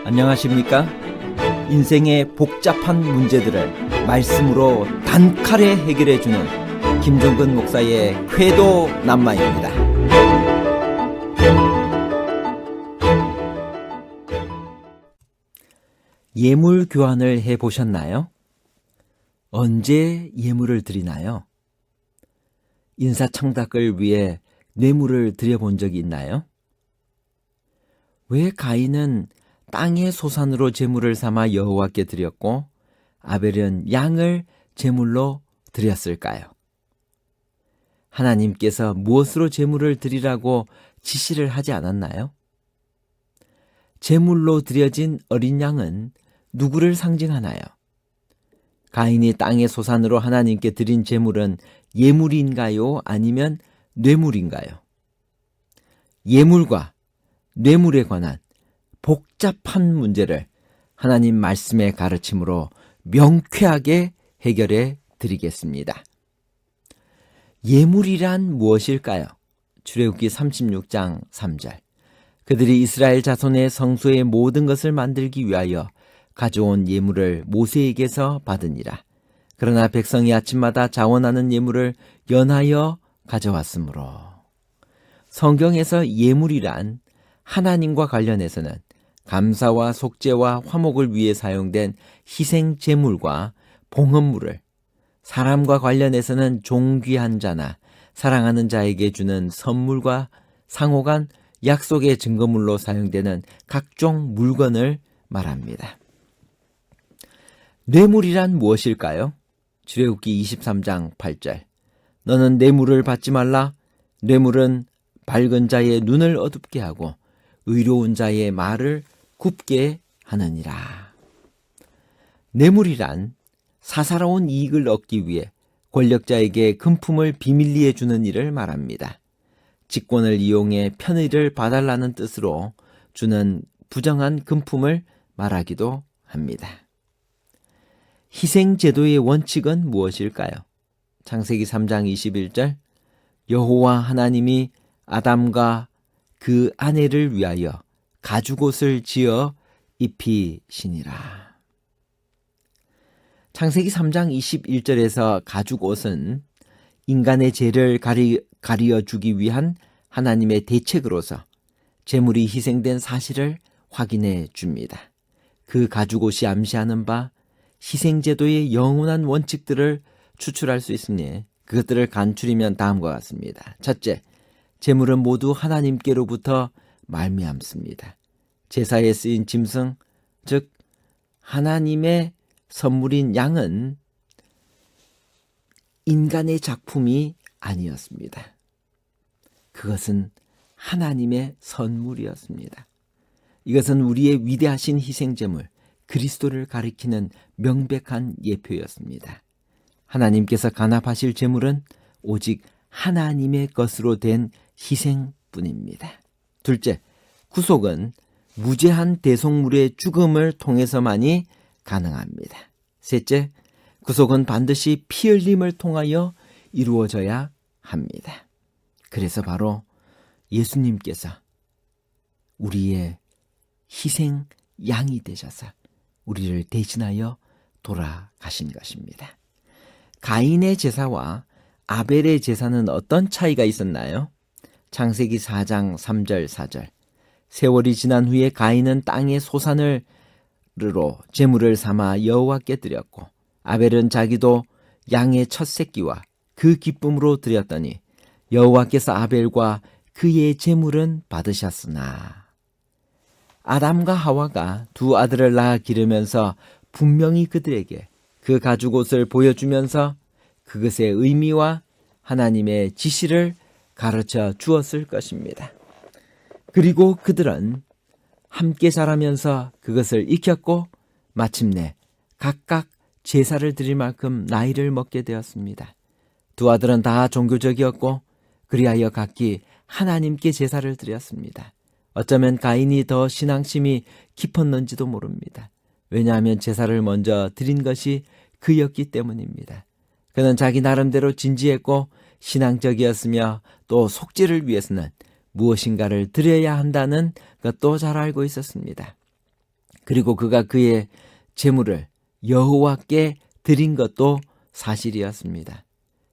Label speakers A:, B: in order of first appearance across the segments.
A: 안녕하십니까? 인생의 복잡한 문제들을 말씀으로 단칼에 해결해주는 김종근 목사의 쾌도 남마입니다. 예물 교환을 해보셨나요? 언제 예물을 드리나요? 인사청탁을 위해 뇌물을 드려본 적이 있나요? 왜 가인은 땅의 소산으로 제물을 삼아 여호와께 드렸고 아벨은 양을 제물로 드렸을까요? 하나님께서 무엇으로 제물을 드리라고 지시를 하지 않았나요? 제물로 드려진 어린 양은 누구를 상징하나요? 가인이 땅의 소산으로 하나님께 드린 제물은 예물인가요? 아니면 뇌물인가요? 예물과 뇌물에 관한 복잡한 문제를 하나님 말씀의 가르침으로 명쾌하게 해결해 드리겠습니다. 예물이란 무엇일까요? 출애굽기 36장 3절. 그들이 이스라엘 자손의 성소의 모든 것을 만들기 위하여 가져온 예물을 모세에게서 받으니라. 그러나 백성이 아침마다 자원하는 예물을 연하여 가져왔으므로. 성경에서 예물이란 하나님과 관련해서는 감사와 속죄와 화목을 위해 사용된 희생 제물과 봉헌물을, 사람과 관련해서는 존귀한 자나 사랑하는 자에게 주는 선물과 상호간 약속의 증거물로 사용되는 각종 물건을 말합니다. 뇌물이란 무엇일까요? 출애굽기 23장 8절. 너는 뇌물을 받지 말라. 뇌물은 밝은 자의 눈을 어둡게 하고 의로운 자의 말을 굽게 하느니라. 뇌물이란 사사로운 이익을 얻기 위해 권력자에게 금품을 비밀리에 주는 일을 말합니다. 직권을 이용해 편의를 봐달라는 뜻으로 주는 부정한 금품을 말하기도 합니다. 희생제도의 원칙은 무엇일까요? 창세기 3장 21절. 여호와 하나님이 아담과 그 아내를 위하여 가죽옷을 지어 입히시니라. 창세기 3장 21절에서 가죽옷은 인간의 죄를 가리어 주기 위한 하나님의 대책으로서 제물이 희생된 사실을 확인해 줍니다. 그 가죽옷이 암시하는 바 희생제도의 영원한 원칙들을 추출할 수 있으니 그것들을 간추리면 다음과 같습니다. 첫째, 제물은 모두 하나님께로부터 말미암습니다. 제사에 쓰인 짐승, 즉 하나님의 선물인 양은 인간의 작품이 아니었습니다. 그것은 하나님의 선물이었습니다. 이것은 우리의 위대하신 희생제물 그리스도를 가리키는 명백한 예표였습니다. 하나님께서 간합하실 제물은 오직 하나님의 것으로 된 희생뿐입니다. 둘째, 구속은 무죄한 대속물의 죽음을 통해서만이 가능합니다. 셋째, 구속은 반드시 피 흘림을 통하여 이루어져야 합니다. 그래서 바로 예수님께서 우리의 희생 양이 되셔서 우리를 대신하여 돌아가신 것입니다. 가인의 제사와 아벨의 제사는 어떤 차이가 있었나요? 창세기 4장 3절 4절. 세월이 지난 후에 가인은 땅의 소산으로 제물을 삼아 여호와께 드렸고 아벨은 자기도 양의 첫 새끼와 그 기쁨으로 드렸더니 여호와께서 아벨과 그의 제물은 받으셨으나 아담과 하와가 두 아들을 낳아 기르면서 분명히 그들에게 그 가죽옷을 보여주면서 그것의 의미와 하나님의 지시를 가르쳐 주었을 것입니다. 그리고 그들은 함께 자라면서 그것을 익혔고 마침내 각각 제사를 드릴 만큼 나이를 먹게 되었습니다. 두 아들은 다 종교적이었고 그리하여 각기 하나님께 제사를 드렸습니다. 어쩌면 가인이 더 신앙심이 깊었는지도 모릅니다. 왜냐하면 제사를 먼저 드린 것이 그였기 때문입니다. 그는 자기 나름대로 진지했고 신앙적이었으며 또 속죄를 위해서는 무엇인가를 드려야 한다는 것도 잘 알고 있었습니다. 그리고 그가 그의 제물을 여호와께 드린 것도 사실이었습니다.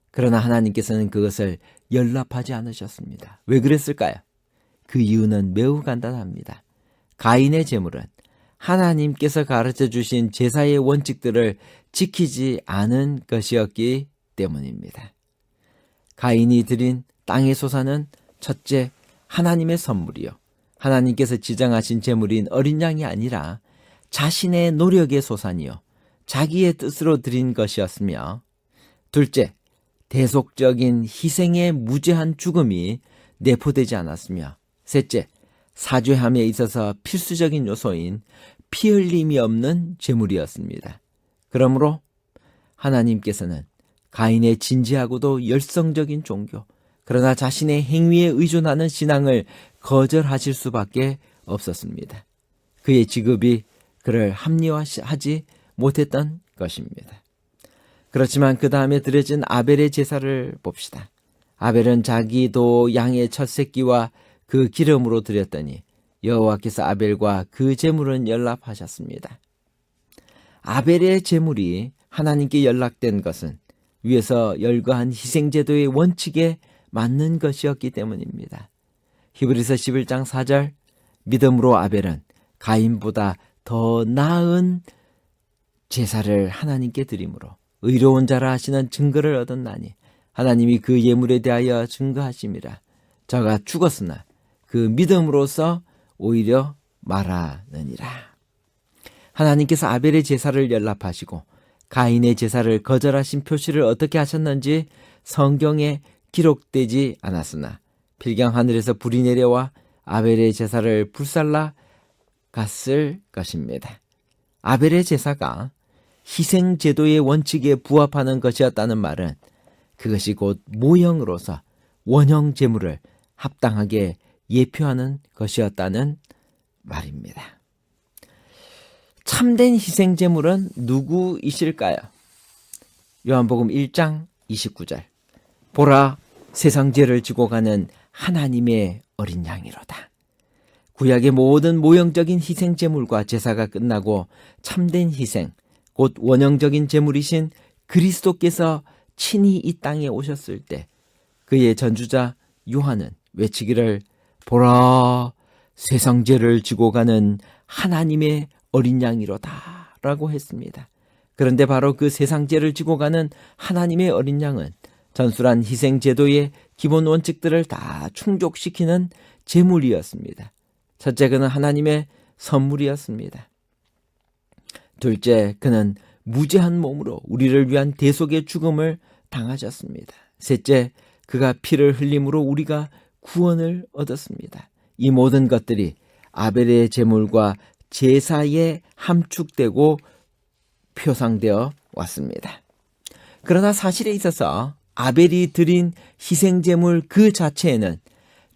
A: 그러나 하나님께서는 그것을 연락하지 않으셨습니다. 왜 그랬을까요? 그 이유는 매우 간단합니다. 가인의 제물은 하나님께서 가르쳐 주신 제사의 원칙들을 지키지 않은 것이었기 때문입니다. 가인이 드린 땅의 소산은 첫째, 하나님의 선물이요, 하나님께서 지정하신 제물인 어린 양이 아니라 자신의 노력의 소산이요, 자기의 뜻으로 드린 것이었으며, 둘째, 대속적인 희생의 무죄한 죽음이 내포되지 않았으며, 셋째, 사죄함에 있어서 필수적인 요소인 피 흘림이 없는 제물이었습니다. 그러므로 하나님께서는 가인의 진지하고도 열성적인 종교, 그러나 자신의 행위에 의존하는 신앙을 거절하실 수밖에 없었습니다. 그의 직업이 그를 합리화하지 못했던 것입니다. 그렇지만 그 다음에 드려진 아벨의 제사를 봅시다. 아벨은 자기도 양의 첫 새끼와 그 기름으로 드렸더니 여호와께서 아벨과 그 제물은 연락하셨습니다. 아벨의 제물이 하나님께 연락된 것은 위에서 열거한 희생제도의 원칙에 맞는 것이었기 때문입니다. 히브리서 11장 4절, 믿음으로 아벨은 가인보다 더 나은 제사를 하나님께 드림으로 의로운 자라 하시는 증거를 얻었나니 하나님이 그 예물에 대하여 증거하심이라. 저가 죽었으나 그 믿음으로써 오히려 말하느니라. 하나님께서 아벨의 제사를 연락하시고 가인의 제사를 거절하신 표시를 어떻게 하셨는지 성경에 기록되지 않았으나 필경 하늘에서 불이 내려와 아벨의 제사를 불살라 갔을 것입니다. 아벨의 제사가 희생제도의 원칙에 부합하는 것이었다는 말은 그것이 곧 모형으로서 원형 제물을 합당하게 예표하는 것이었다는 말입니다. 참된 희생제물은 누구이실까요? 요한복음 1장 29절, 보라, 세상 죄를 지고 가는 하나님의 어린 양이로다. 구약의 모든 모형적인 희생제물과 제사가 끝나고 참된 희생, 곧 원형적인 제물이신 그리스도께서 친히 이 땅에 오셨을 때 그의 전주자 요한은 외치기를, 보라, 세상 죄를 지고 가는 하나님의 어린 양이로다 라고 했습니다. 그런데 바로 그 세상 죄를 지고 가는 하나님의 어린 양은 전술한 희생제도의 기본 원칙들을 다 충족시키는 제물이었습니다. 첫째, 그는 하나님의 선물이었습니다. 둘째, 그는 무죄한 몸으로 우리를 위한 대속의 죽음을 당하셨습니다. 셋째, 그가 피를 흘림으로 우리가 구원을 얻었습니다. 이 모든 것들이 아벨의 제물과 제사에 함축되고 표상되어 왔습니다. 그러나 사실에 있어서 아벨이 드린 희생제물 그 자체에는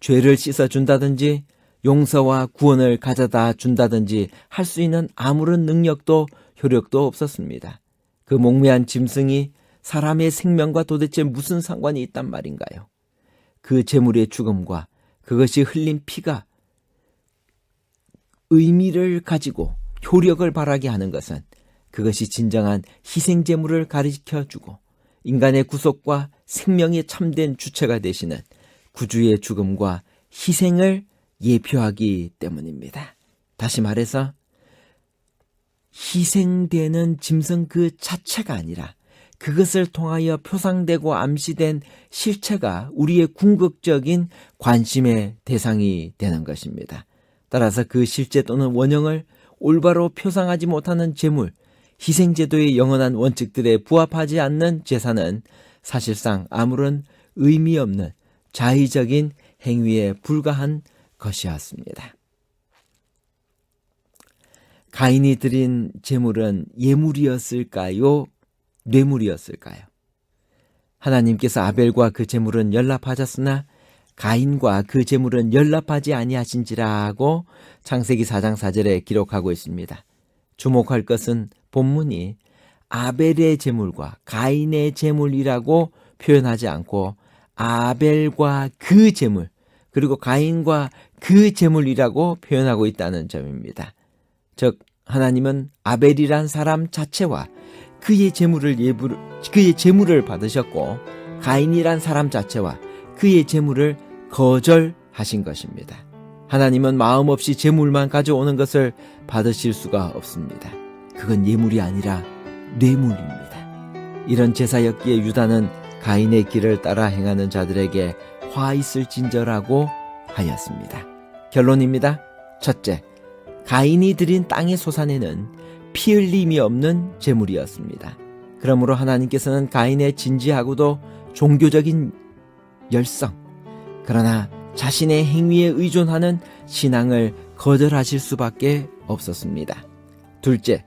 A: 죄를 씻어준다든지 용서와 구원을 가져다 준다든지 할 수 있는 아무런 능력도 효력도 없었습니다. 그 목매한 짐승이 사람의 생명과 도대체 무슨 상관이 있단 말인가요? 그 제물의 죽음과 그것이 흘린 피가 의미를 가지고 효력을 발하게 하는 것은 그것이 진정한 희생제물을 가르쳐주고 인간의 구속과 생명의 참된 주체가 되시는 구주의 죽음과 희생을 예표하기 때문입니다. 다시 말해서 희생되는 짐승 그 자체가 아니라 그것을 통하여 표상되고 암시된 실체가 우리의 궁극적인 관심의 대상이 되는 것입니다. 따라서 그 실제 또는 원형을 올바로 표상하지 못하는 제물, 희생제도의 영원한 원칙들에 부합하지 않는 제사는 사실상 아무런 의미 없는 자의적인 행위에 불과한 것이었습니다. 가인이 드린 제물은 예물이었을까요? 뇌물이었을까요? 하나님께서 아벨과 그 제물은 연락하셨으나 가인과 그 제물은 연락하지 아니하신지라고 창세기 4장 4절에 기록하고 있습니다. 주목할 것은 본문이 아벨의 제물과 가인의 제물이라고 표현하지 않고 아벨과 그 제물, 그리고 가인과 그 제물이라고 표현하고 있다는 점입니다. 즉 하나님은 아벨이란 사람 자체와 그의 제물을 받으셨고 가인이란 사람 자체와 그의 제물을 거절하신 것입니다. 하나님은 마음 없이 제물만 가져오는 것을 받으실 수가 없습니다. 그건 예물이 아니라 뇌물입니다. 이런 제사였기에 유다는 가인의 길을 따라 행하는 자들에게 화 있을진저라고 하였습니다. 결론입니다. 첫째, 가인이 드린 땅의 소산에는 피 흘림이 없는 제물이었습니다. 그러므로 하나님께서는 가인의 진지하고도 종교적인 열성, 그러나 자신의 행위에 의존하는 신앙을 거절하실 수밖에 없었습니다. 둘째,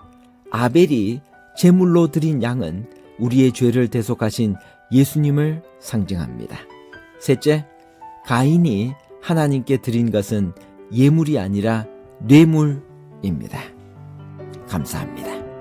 A: 아벨이 제물로 드린 양은 우리의 죄를 대속하신 예수님을 상징합니다. 셋째, 가인이 하나님께 드린 것은 예물이 아니라 뇌물입니다. 감사합니다.